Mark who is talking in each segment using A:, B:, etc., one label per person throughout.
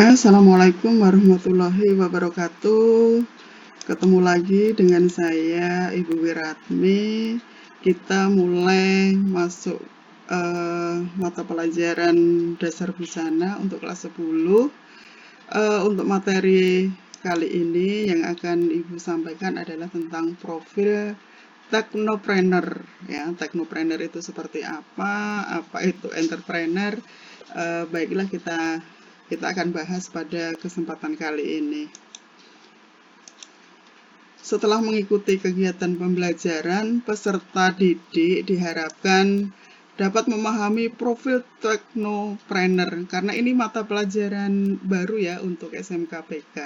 A: Assalamualaikum warahmatullahi wabarakatuh. Ketemu lagi dengan saya Ibu Wiratmi. Kita mulai masuk mata pelajaran dasar busana untuk kelas 10. Untuk materi kali ini yang akan Ibu sampaikan adalah tentang profil teknopreneur. Ya, teknopreneur itu seperti apa itu entrepreneur. Baiklah kita akan bahas pada kesempatan kali ini. Setelah mengikuti kegiatan pembelajaran, peserta didik diharapkan dapat memahami profil teknopreneur karena ini mata pelajaran baru ya untuk SMK PK.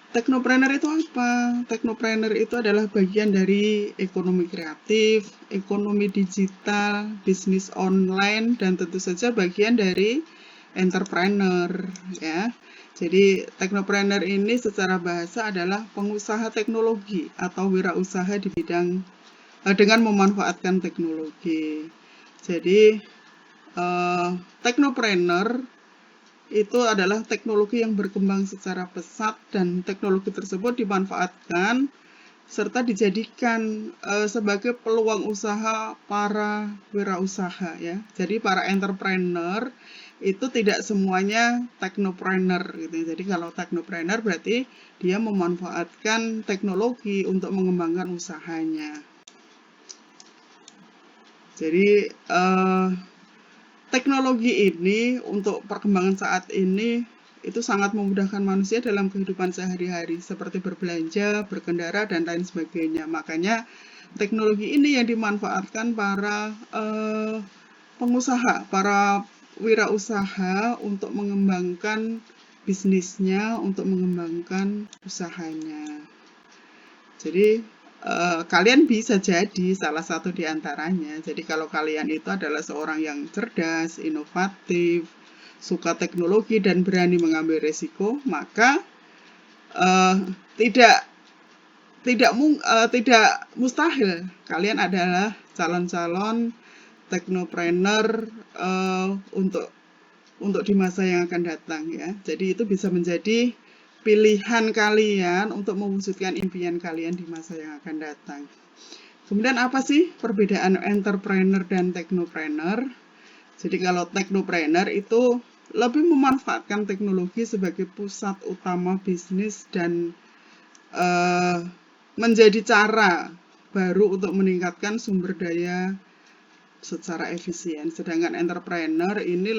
A: Teknopreneur itu apa? Teknopreneur itu adalah bagian dari ekonomi kreatif, ekonomi digital, bisnis online, dan tentu saja bagian dari entrepreneur ya. Jadi teknopreneur ini secara bahasa adalah pengusaha teknologi atau wirausaha di bidang dengan memanfaatkan teknologi. Jadi teknopreneur itu adalah teknologi yang berkembang secara pesat dan teknologi tersebut dimanfaatkan serta dijadikan sebagai peluang usaha para wirausaha ya. Jadi para entrepreneur itu tidak semuanya teknopreneur gitu. Jadi kalau teknopreneur berarti dia memanfaatkan teknologi untuk mengembangkan usahanya. Jadi teknologi ini untuk perkembangan saat ini itu sangat memudahkan manusia dalam kehidupan sehari-hari seperti berbelanja, berkendara, dan lain sebagainya. Makanya teknologi ini yang dimanfaatkan para pengusaha, para wirausaha untuk mengembangkan bisnisnya, untuk mengembangkan usahanya. Jadi kalian bisa jadi salah satu di antaranya. Jadi kalau kalian itu adalah seorang yang cerdas, inovatif, suka teknologi dan berani mengambil risiko, maka tidak mustahil kalian adalah calon-calon teknopreneur untuk di masa yang akan datang ya. Jadi itu bisa menjadi pilihan kalian untuk mewujudkan impian kalian di masa yang akan datang. Kemudian apa sih perbedaan entrepreneur dan teknopreneur? Jadi kalau teknopreneur itu lebih memanfaatkan teknologi sebagai pusat utama bisnis dan menjadi cara baru untuk meningkatkan sumber daya secara efisien. Sedangkan entrepreneur ini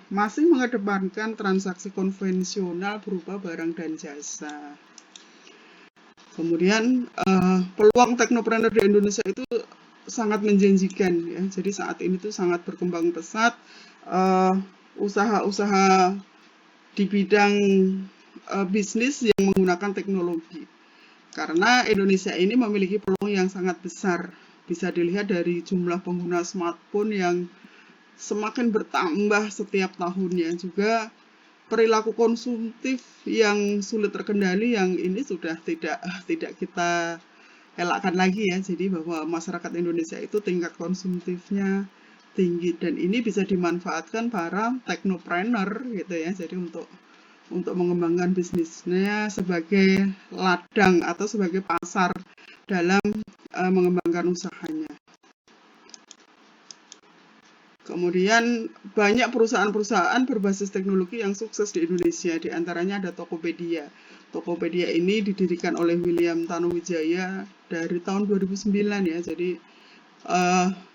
A: masih mengedepankan transaksi konvensional berupa barang dan jasa. Kemudian peluang teknopreneur di Indonesia itu sangat menjanjikan ya. Jadi saat ini tuh sangat berkembang pesat usaha-usaha di bidang bisnis yang menggunakan teknologi. Karena Indonesia ini memiliki peluang yang sangat besar. Bisa dilihat dari jumlah pengguna smartphone yang semakin bertambah setiap tahunnya. Juga perilaku konsumtif yang sulit terkendali yang ini sudah tidak kita elakkan lagi ya. Jadi bahwa masyarakat Indonesia itu tingkat konsumtifnya tinggi dan ini bisa dimanfaatkan para teknopreneur gitu ya. Jadi untuk mengembangkan bisnisnya sebagai ladang atau sebagai pasar dalam mengembangkan usahanya. Kemudian banyak perusahaan-perusahaan berbasis teknologi yang sukses di Indonesia, di antaranya ada Tokopedia. Tokopedia ini didirikan oleh William Tanuwijaya dari tahun 2009 ya. Jadi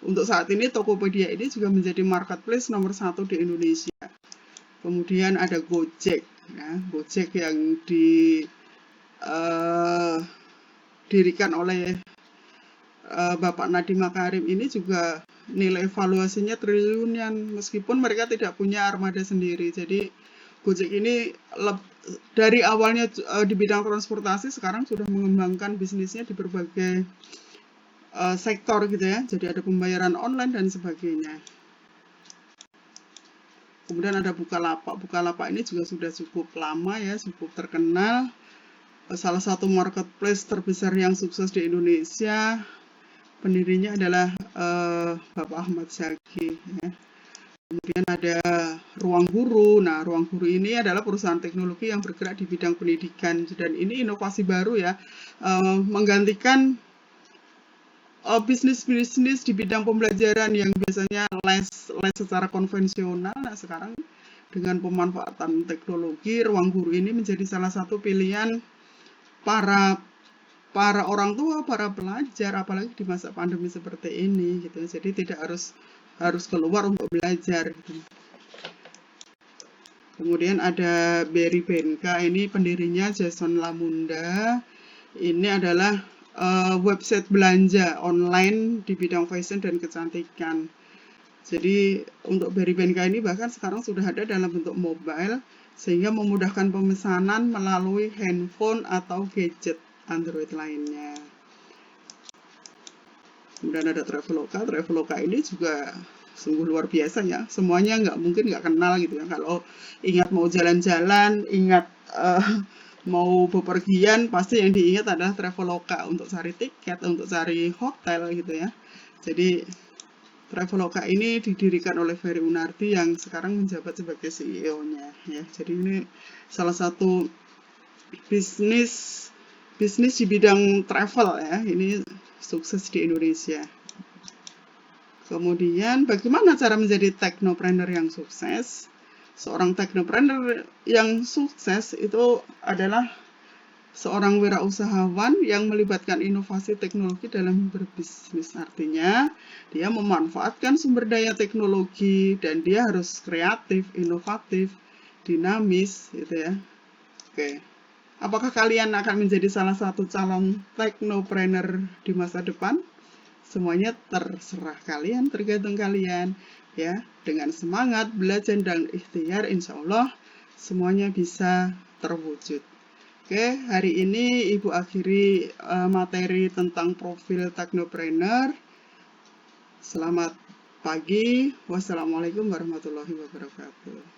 A: untuk saat ini Tokopedia ini juga menjadi marketplace nomor 1 di Indonesia. Kemudian ada Gojek, ya. Gojek yang didirikan oleh Bapak Nadiem Makarim ini juga nilai evaluasinya triliunan meskipun mereka tidak punya armada sendiri. Jadi Gojek ini dari awalnya di bidang transportasi sekarang sudah mengembangkan bisnisnya di berbagai sektor gitu ya. Jadi ada pembayaran online dan sebagainya. Kemudian ada Bukalapak. Bukalapak ini juga sudah cukup lama ya, cukup terkenal. Salah satu marketplace terbesar yang sukses di Indonesia. Pendirinya adalah Bapak Ahmad Zaki. Ya. Kemudian ada Ruang Guru. Nah, Ruang Guru ini adalah perusahaan teknologi yang bergerak di bidang pendidikan, dan ini inovasi baru ya, menggantikan bisnis-bisnis di bidang pembelajaran yang biasanya les secara konvensional. Nah, sekarang dengan pemanfaatan teknologi, Ruang Guru ini menjadi salah satu pilihan para orang tua, para pelajar, apalagi di masa pandemi seperti ini gitu. Jadi tidak harus keluar untuk belajar gitu. Kemudian ada Berry Benka, ini pendirinya Jason Lamunda. Ini adalah website belanja online di bidang fashion dan kecantikan. Jadi untuk Berry Benka ini bahkan sekarang sudah ada dalam bentuk mobile, sehingga memudahkan pemesanan melalui handphone atau gadget Android lainnya. Kemudian ada Traveloka. Traveloka ini juga sungguh luar biasa ya. Semuanya mungkin nggak kenal gitu ya. Kalau ingat mau jalan-jalan, ingat mau bepergian, pasti yang diingat adalah Traveloka untuk cari tiket, untuk cari hotel gitu ya. Jadi Traveloka ini didirikan oleh Ferry Unardi yang sekarang menjabat sebagai CEO-nya ya. Jadi ini salah satu bisnis di bidang travel ya. Ini sukses di Indonesia. Kemudian bagaimana cara menjadi technopreneur yang sukses? Seorang technopreneur yang sukses itu adalah seorang wirausahawan yang melibatkan inovasi teknologi dalam berbisnis. Artinya, dia memanfaatkan sumber daya teknologi dan dia harus kreatif, inovatif, dinamis gitu ya. Oke. Apakah kalian akan menjadi salah satu calon technopreneur di masa depan? Semuanya terserah kalian, tergantung kalian ya. Dengan semangat, belajar dan ikhtiar, insya Allah semuanya bisa terwujud. Oke, hari ini Ibu akhiri materi tentang profil technopreneur. Selamat pagi. Wassalamualaikum warahmatullahi wabarakatuh.